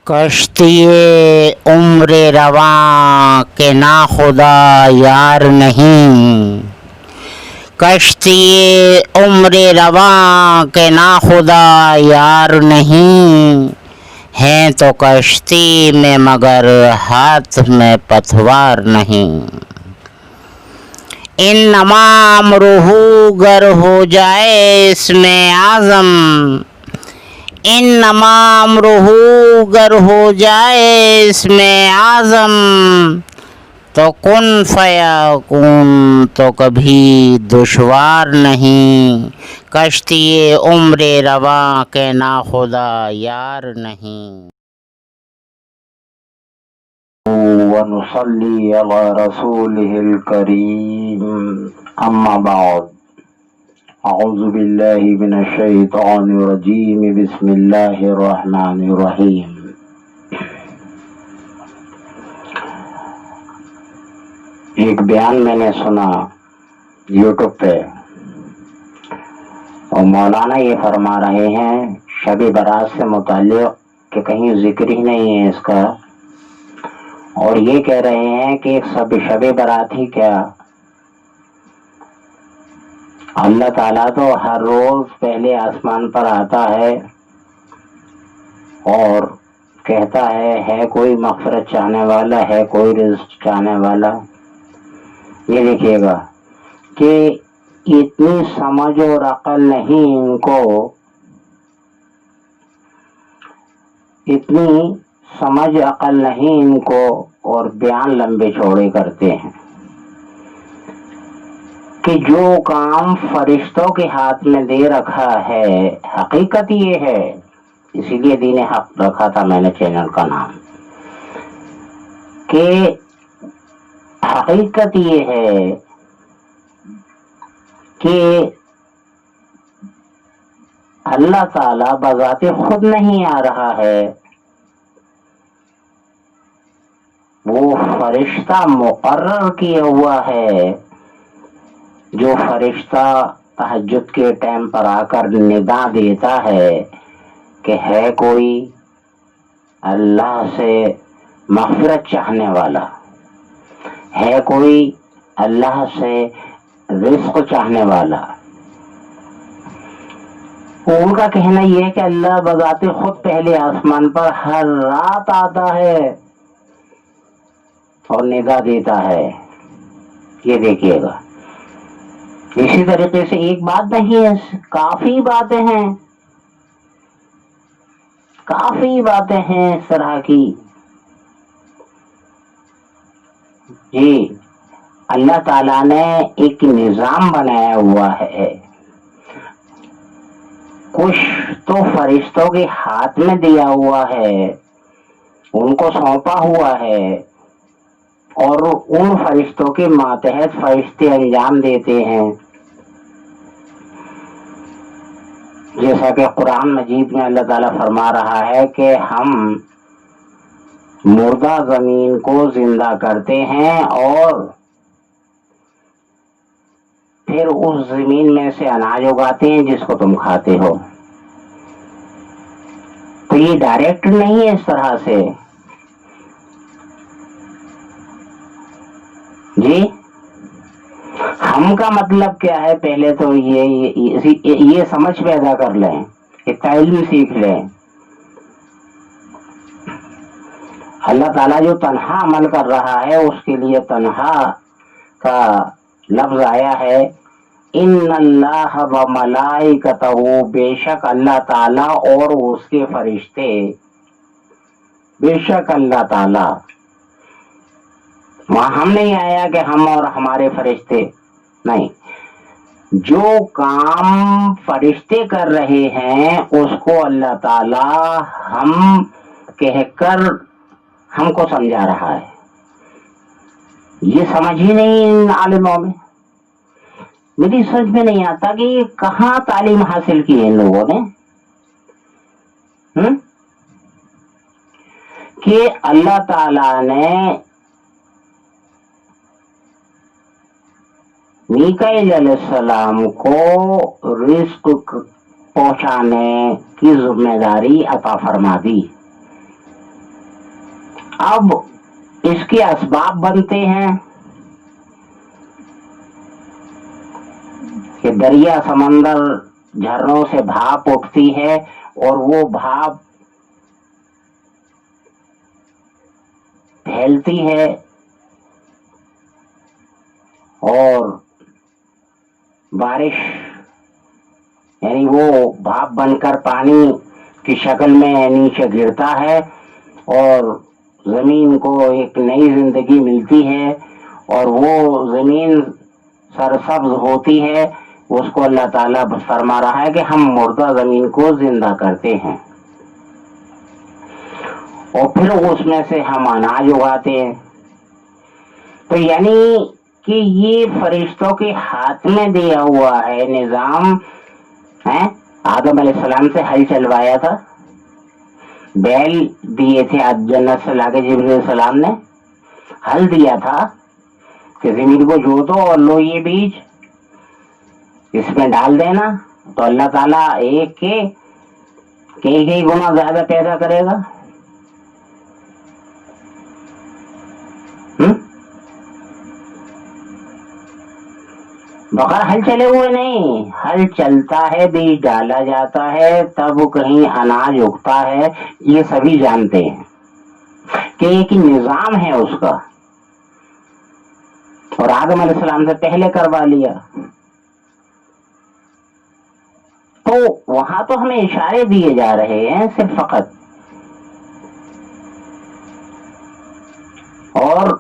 کشتی عمر رواں کے نا خدا یار نہیں، کشتی عمر رواں کے نا خدا یار نہیں، ہیں تو کشتی میں مگر ہاتھ میں پتوار نہیں۔ انما امرہ گر ہو جائے اس میں اعظم، انما امرہ گر ہو جائے اس میں اعظم، تو کن فیکون تو کبھی دشوار نہیں، کشتی عمر رواں کے نا خدا یار نہیں۔ ونصلي على رسوله الكريم أما بعد أعوذ بالله من الشيطان الرجيم بسم الله الرحمن الرحيم۔ ایک بیان میں نے سنا یوٹیوب پہ، اور مولانا یہ فرما رہے ہیں شب برات سے متعلق کہ کہیں ذکر ہی نہیں ہے اس کا، اور یہ کہہ رہے ہیں کہ شب برات ہی کیا، اللہ تعالیٰ تو ہر روز پہلے آسمان پر آتا ہے اور کہتا ہے کوئی مغفرت چاہنے والا، ہے کوئی رزق چاہنے والا۔ یہ دیکھیے گا کہ اتنی سمجھ اور عقل نہیں ان کو، اتنی سمجھ عقل نہیں ان کو، اور بیان لمبے چوڑے کرتے ہیں کہ جو کام فرشتوں کے ہاتھ میں دے رکھا ہے، حقیقت یہ ہے، اسی لیے دین حق رکھا تھا میں نے چینل کا نام، کہ حقیقت یہ ہے کہ اللہ تعالی بذات خود نہیں آ رہا ہے، وہ فرشتہ مقرر کیا ہوا ہے، جو فرشتہ تہجد کے ٹائم پر آ کر ندا دیتا ہے کہ ہے کوئی اللہ سے مغفرت چاہنے والا، ہے کوئی اللہ سے رزق چاہنے والا۔ ان کا کہنا یہ ہے کہ اللہ بذات خود پہلے آسمان پر ہر رات آتا ہے اور ندا دیتا ہے۔ یہ دیکھیے گا، اسی طریقے سے ایک بات نہیں ہے، کافی باتیں ہیں، کافی باتیں ہیں اس طرح کی۔ جی اللہ تعالیٰ نے ایک نظام بنایا ہوا ہے، کچھ تو فرشتوں کے ہاتھ میں دیا ہوا ہے، ان کو سونپا ہوا ہے، اور ان فرشتوں کے ماتحت فرشتے انجام دیتے ہیں۔ جیسا کہ قرآن مجید میں اللہ تعالیٰ فرما رہا ہے کہ ہم مردہ زمین کو زندہ کرتے ہیں اور پھر اس زمین میں سے اناج اگاتے ہیں جس کو تم کھاتے ہو۔ تو یہ ڈائریکٹ نہیں ہے اس طرح سے، جی ہم کا مطلب کیا ہے، پہلے تو یہ سمجھ پیدا کر لیں، اتنا علم سیکھ لیں۔ اللہ تعالیٰ جو تنہا عمل کر رہا ہے اس کے لیے تنہا کا لفظ آیا ہے، ان اللہ و ملائکتہ، بے شک اللہ تعالیٰ اور اس کے فرشتے، بے شک اللہ تعالیٰ، وہاں ہم نہیں آیا کہ ہم اور ہمارے فرشتے، نہیں، جو کام فرشتے کر رہے ہیں اس کو اللہ تعالیٰ ہم کہہ کر ہم کو سمجھا رہا ہے۔ یہ سمجھ ہی نہیں ان عالموں میں، میری سمجھ میں نہیں آتا کہ یہ کہاں تعلیم حاصل کی ہے ان لوگوں نے، کہ اللہ تعالیٰ نے میکائیل علیہ السلام کو رزق پہنچانے کی ذمہ داری عطا فرما دی، اب اس کے اسباب بنتے ہیں کہ دریا سمندر جھرنوں سے بھاپ اٹھتی ہے اور وہ بھاپ پھیلتی ہے اور بارش یعنی وہ بھاپ بن کر پانی کی شکل میں نیچے گرتا ہے اور زمین کو ایک نئی زندگی ملتی ہے اور وہ زمین سرسبز ہوتی ہے. اس کو اللہ تعالیٰ فرما رہا ہے کہ ہم مردہ زمین کو زندہ کرتے ہیں اور پھر اس میں سے ہم اناج اگاتے ہیں. تو یعنی کہ یہ فرشتوں کے ہاتھ میں دیا ہوا ہے نظام ہے. آدم علیہ السلام سے ہل چلوایا تھا, بیل دیے تھے جنت سے لا کے جبرائیل علیہ السلام نے, ہل دیا تھا کہ زمین کو جوتو اور لو یہ بیج اس میں ڈال دینا, تو اللہ تعالیٰ ایک کے کئی گنا زیادہ پیدا کرے گا. بغیر ہل چلے ہوئے نہیں, ہل چلتا ہے, بیج ڈالا جاتا ہے, تب کہیں اناج اگتا ہے. یہ سبھی جانتے ہیں کہ ایک نظام ہے اس کا, اور آدم علیہ السلام سے پہلے کروا لیا. تو وہاں تو ہمیں اشارے دیے جا رہے ہیں صرف فقط, اور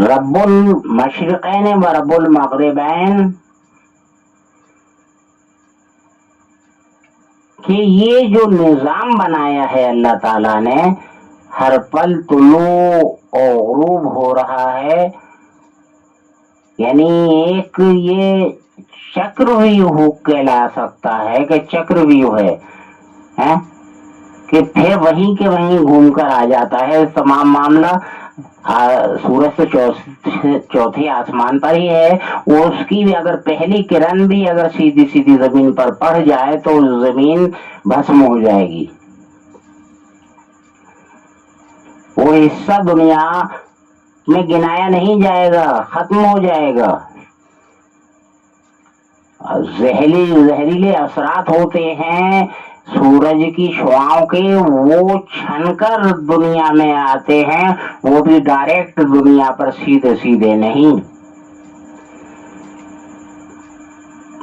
رب المشرقین و رب المغربین کہ یہ جو نظام بنایا ہے اللہ تعالیٰ نے, ہر پل طلوع اور غروب ہو رہا ہے, یعنی ایک یہ چکرویو کہلا سکتا ہے کہ چکرویو ہے کہ پھر وہیں کے وہیں گھوم کر آ جاتا ہے. تمام معاملہ سورج سے چوتھے آسمان پر ہی ہے. اس کی بھی اگر پہلی کرن بھی اگر سیدھی سیدھی زمین پر پڑ جائے تو زمین بھسم ہو جائے گی. وہ حصہ دنیا میں گنایا نہیں جائے گا, ختم ہو جائے گا. زہریلے اثرات ہوتے ہیں سورج کی شعاؤں کے, وہ چھن کر دنیا میں آتے ہیں, وہ بھی ڈائریکٹ دنیا پر سیدھے سیدھے نہیں.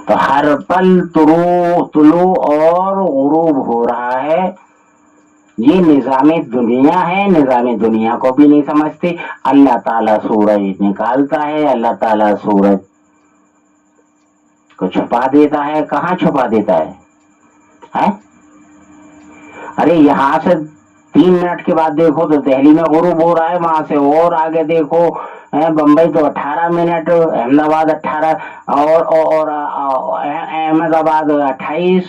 تو ہر پل طلوع اور غروب ہو رہا ہے. یہ نظام دنیا ہے, نظام دنیا کو بھی نہیں سمجھتے. اللہ تعالیٰ سورج نکالتا ہے, اللہ تعالیٰ سورج کو چھپا دیتا ہے. کہاں چھپا دیتا ہے؟ ارے یہاں سے 3 منٹ کے بعد دیکھو تو دہلی میں غروب ہو رہا ہے, وہاں سے اور آگے دیکھو بمبئی تو 18 منٹ, احمد آباد 18 اور احمد آباد 28,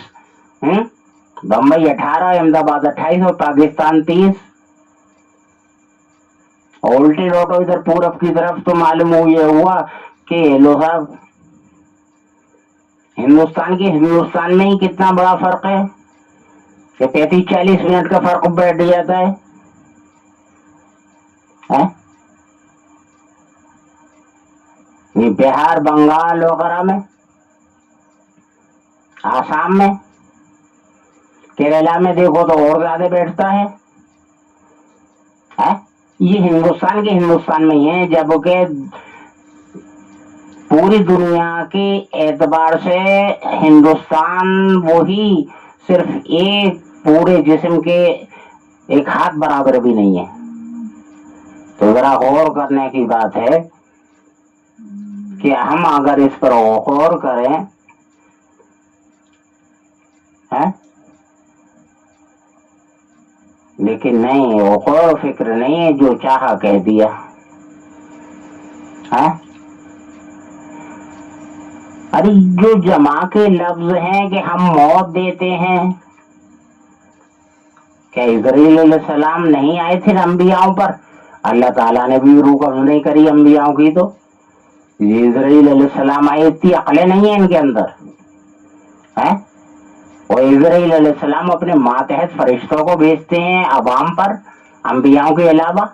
بمبئی 18, احمد آباد 28 اور پاکستان 30. الٹی روٹو ادھر پورب کی طرف تو معلوم ہوا کہ لو صاحب ہندوستان میں ہی کتنا بڑا فرق ہے کہ 35-40 منٹ کا فرق بیٹھ جاتا ہے. بہار, بنگال وغیرہ میں, آسام میں, کیرلا میں دیکھو تو اور زیادہ بیٹھتا ہے. یہ ہندوستان میں ہی ہے, جبکہ پوری دنیا کے اعتبار سے ہندوستان وہی صرف ایک پورے جسم کے ایک ہاتھ برابر بھی نہیں ہے. تو ذرا غور کرنے کی بات ہے کہ ہم اگر اس پر غور کریں لیکن نہیں, غور و فکر نہیں ہے, جو چاہا کہہ دیا. ارے جو جمع کے لفظ ہیں کہ ہم موت دیتے ہیں, کیا اسرائیل علیہ السلام نہیں آئے تھے انبیاؤں پر؟ اللہ تعالیٰ نے بھی روح قبض نہیں کری انبیاؤں کی. تو اسرائیل علیہ السلام آئے, اتنی عقلیں نہیں ہیں ان کے اندر. اور اسرائیل علیہ السلام اپنے ماتحت فرشتوں کو بھیجتے ہیں عوام پر انبیاؤں کے علاوہ.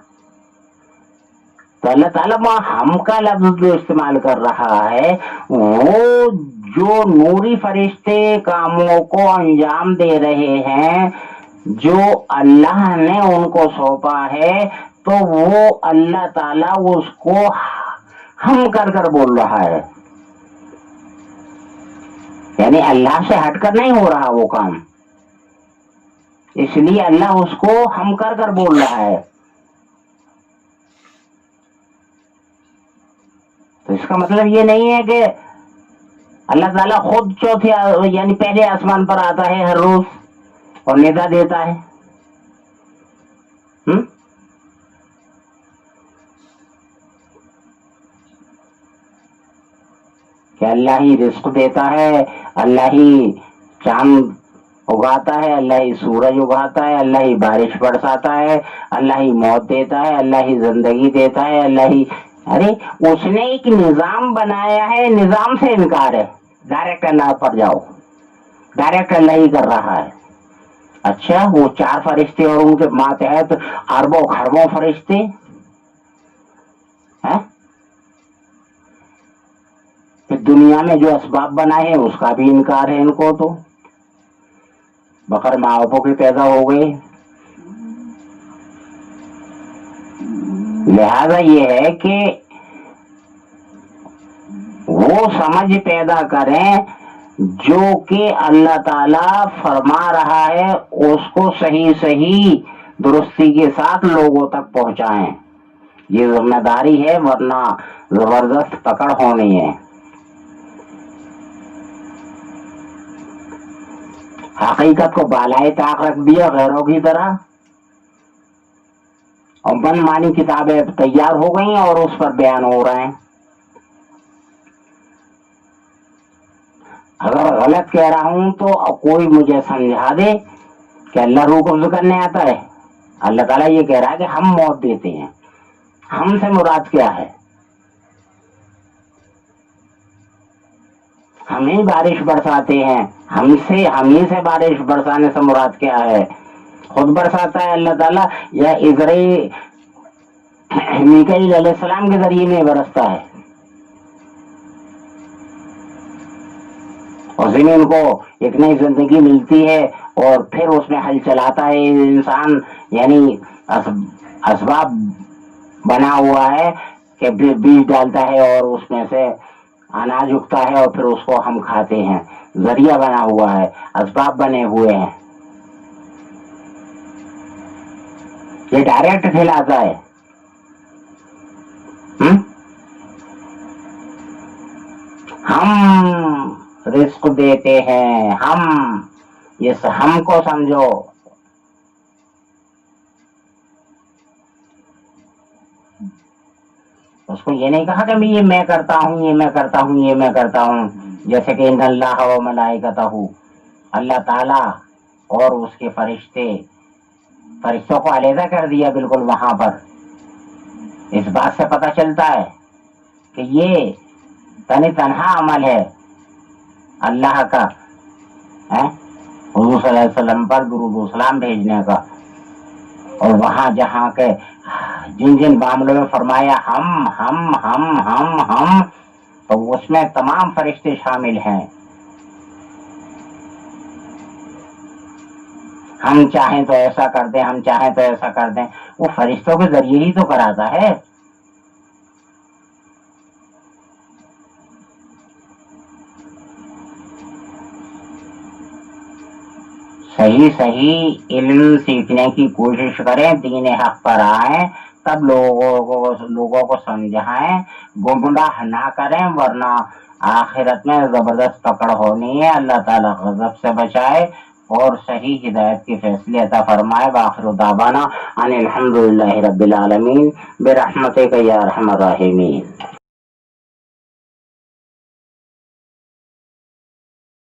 تو اللہ تعالیٰ وہاں ہم کا لفظ جو استعمال کر رہا ہے وہ جو نوری فرشتے کاموں کو انجام دے رہے ہیں جو اللہ نے ان کو سونپا ہے تو وہ اللہ تعالیٰ اس کو ہم کر کر بول رہا ہے. یعنی اللہ سے ہٹ کر نہیں ہو رہا وہ کام, اس لیے اللہ اس کو ہم کر کر بول رہا ہے. تو اس کا مطلب یہ نہیں ہے کہ اللہ تعالیٰ خود چوتھے یعنی پہلے آسمان پر آتا ہے ہر روز اور ندا دیتا ہے. کہ اللہ ہی رزق دیتا ہے, اللہ ہی چاند اگاتا ہے, اللہ ہی سورج اگاتا ہے, اللہ ہی بارش برساتا ہے, اللہ ہی موت دیتا ہے, اللہ ہی زندگی دیتا ہے, اللہ ہی. ارے اس نے ایک نظام بنایا ہے, نظام سے انکار ہے. ڈائریکٹ اللہ پر جاؤ, ڈائریکٹ اللہ ہی کر رہا ہے. اچھا وہ 4 فرشتے اور ان کے ماتحت اربوں خربوں فرشتے ہیں, پھر دنیا میں جو اسباب بنائے ہیں اس کا بھی انکار ہے ان کو. تو بقر ماؤں کے پیدا ہو گئے. لہذا یہ ہے کہ وہ سمجھ پیدا کریں جو کہ اللہ تعالی فرما رہا ہے اس کو صحیح صحیح درستی کے ساتھ لوگوں تک پہنچائیں. یہ ذمہ داری ہے, ورنہ زبردست پکڑ ہونی ہے. حقیقت کو بالائے طاق رکھ دیا غیروں کی طرح, اور من مانی کتابیں تیار ہو گئی اور اس پر بیان ہو رہے ہیں. اگر غلط کہہ رہا ہوں تو کوئی مجھے سمجھا دے کہ اللہ روح قبض کرنے آتا ہے. اللہ تعالیٰ یہ کہہ رہا ہے کہ ہم موت دیتے ہیں. ہم سے مراد کیا ہے؟ ہم ہی بارش برساتے ہیں. ہم ہی سے بارش برسانے سے مراد کیا ہے؟ خود برساتا ہے اللہ تعالیٰ یا اسرائیل میکائیل علیہ السلام کے ذریعے میں برستا ہے؟ اور زمین کو ایک نئی زندگی ملتی ہے اور پھر اس میں ہل چلاتا ہے انسان, یعنی اسباب بنا ہوا ہے کہ بیج ڈالتا ہے اور اس میں سے اناج اگتا ہے اور پھر اس کو ہم کھاتے ہیں. ذریعہ بنا ہوا ہے, اسباب بنے ہوئے ہیں. یہ ڈائریکٹ کھلاتا ہے. ہم رزق دیتے ہیں, ہم یہ ہم کو سمجھو. اس کو یہ نہیں کہا کہ یہ میں کرتا ہوں, یہ میں کرتا ہوں, یہ میں کرتا ہوں. جیسے کہ ان اللہ و ملائکتہ, اللہ تعالی اور اس کے فرشتوں کو علیحدہ کر دیا بالکل وہاں پر. اس بات سے پتہ چلتا ہے کہ یہ تنہا عمل ہے اللہ کا, حضور صلی اللہ علیہ وسلم پر درود و سلام بھیجنے کا. اور وہاں جہاں کے جن معاملوں میں فرمایا ہم تو اس میں تمام فرشتے شامل ہیں. ہم چاہیں تو ایسا کر دیں, ہم چاہیں تو ایسا کر دیں. وہ فرشتوں کے ذریعے ہی تو کراتا ہے. صحیح علم سیکھنے کی کوشش کریں, دین حق پر آئیں, تب لوگوں کو سمجھائیں, گمراہ نہ کریں, ورنہ آخرت میں زبردست پکڑ ہونی ہے. اللہ تعالیٰ غضب سے بچائے اور صحیح ہدایت کے فیصلے عطا فرمائے. وآخر دعوانا ان الحمد للہ رب العالمین برحمتک یا ارحم الراحمین.